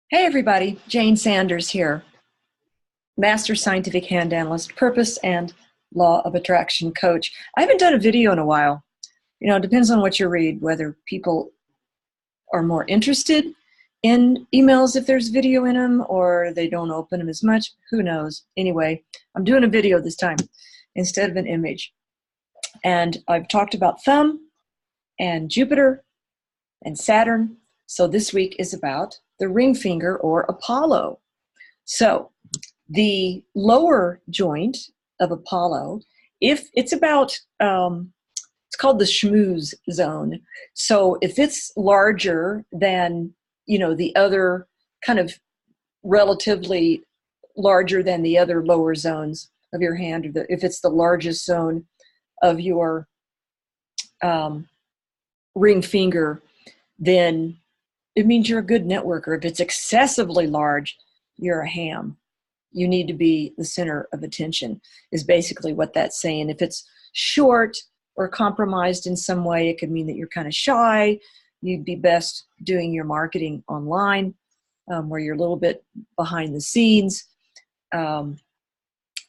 Hey everybody, Jayne Sanders here, Master Scientific Hand Analyst, Purpose and Law of Attraction Coach. I haven't done a video in a while. It depends on what you read, whether people are more interested in emails if there's video in them or they don't open them as much. Who knows? Anyway, I'm doing a video this time instead of an image. And I've talked about thumb and Jupiter and Saturn. So this week is about the ring finger or Apollo. So the lower joint of Apollo, if it's about, it's called the schmooze zone. So if it's larger than, the other kind of relatively larger than the other lower zones of your hand, or if it's the largest zone of your ring finger, then it means you're a good networker. If it's excessively large, you're a ham. You need to be the center of attention, is basically what that's saying. If it's short or compromised in some way, it could mean that you're kind of shy. You'd be best doing your marketing online, where you're a little bit behind the scenes. And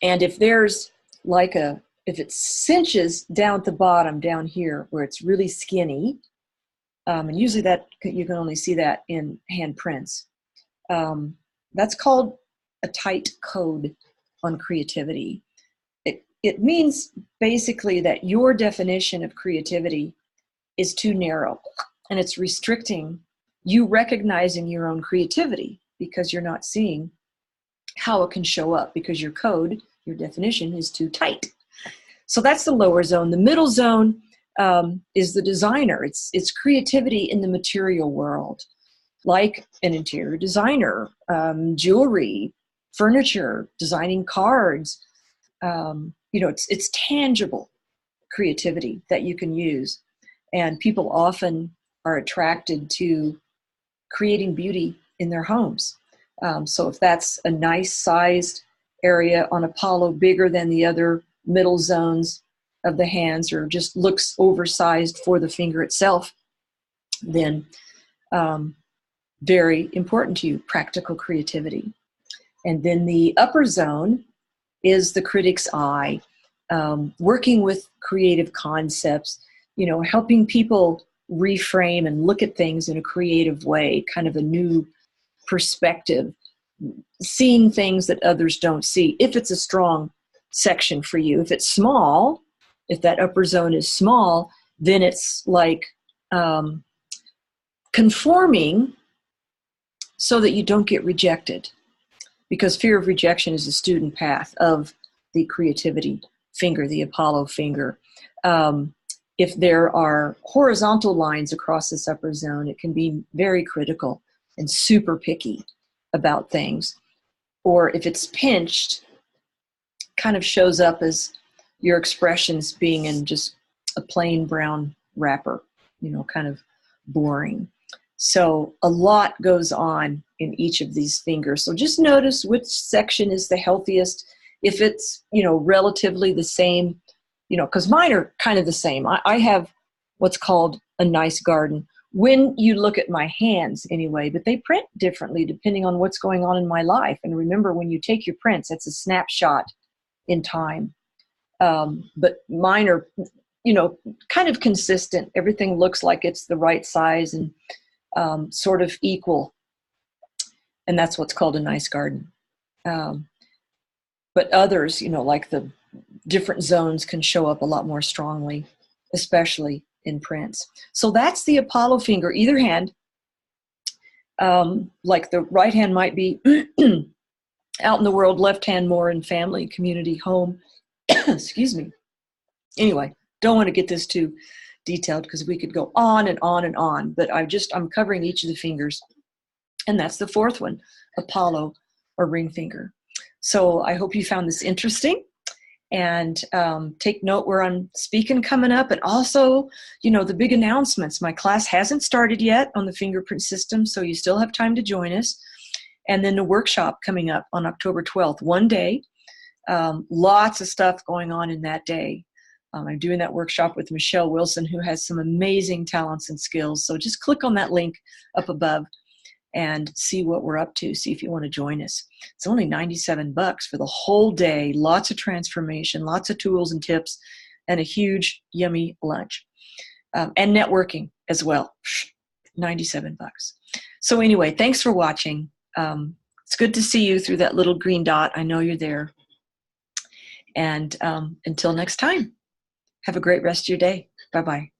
if there's if it cinches down at the bottom, down here, where it's really skinny, and usually that you can only see that in handprints. That's called a tight code on creativity. It means basically that your definition of creativity is too narrow, and it's restricting you recognizing your own creativity because you're not seeing how it can show up because your code, your definition is too tight. So that's the lower zone. The middle zone is the designer. It's creativity in the material world, like an interior designer, jewelry, furniture, designing cards. It's tangible creativity that you can use. And people often are attracted to creating beauty in their homes. So if that's a nice sized area on Apollo, bigger than the other middle zones of the hands, or just looks oversized for the finger itself, then very important to you, practical creativity. And then the upper zone is the critic's eye, working with creative concepts, helping people reframe and look at things in a creative way, kind of a new perspective, seeing things that others don't see, if it's a strong section for you. If it's small, if that upper zone is small, then it's like conforming so that you don't get rejected, because fear of rejection is a student path of the creativity finger, the Apollo finger. If there are horizontal lines across this upper zone, it can be very critical and super picky about things. Or if it's pinched, kind of shows up as your expressions being in just a plain brown wrapper, kind of boring. So a lot goes on in each of these fingers. So just notice which section is the healthiest. If it's, relatively the same, because mine are kind of the same. I have what's called a nice garden when you look at my hands anyway, but they print differently depending on what's going on in my life. And remember, when you take your prints, it's a snapshot in time. But mine are, kind of consistent. Everything looks like it's the right size and sort of equal. And that's what's called a nice garden. But others, like the different zones can show up a lot more strongly, especially in prints. So that's the Apollo finger, either hand. Like the right hand might be out in the world, left hand more in family, community, home. Excuse me. Anyway, don't want to get this too detailed because we could go on and on and on, but I'm covering each of the fingers. And that's the fourth one, Apollo or ring finger. So I hope you found this interesting, and take note where I'm speaking coming up. And also, the big announcements. My class hasn't started yet on the fingerprint system, so you still have time to join us. And then the workshop coming up on October 12th, one day. Lots of stuff going on in that day. I'm doing that workshop with Michelle Wilson, who has some amazing talents and skills. So just click on that link up above and see what we're up to. See if you want to join us. It's only $97 for the whole day. Lots of transformation, lots of tools and tips, and a huge, yummy lunch. And networking as well. $97. So anyway, thanks for watching. It's good to see you through that little green dot. I know you're there. And until next time, have a great rest of your day. Bye-bye.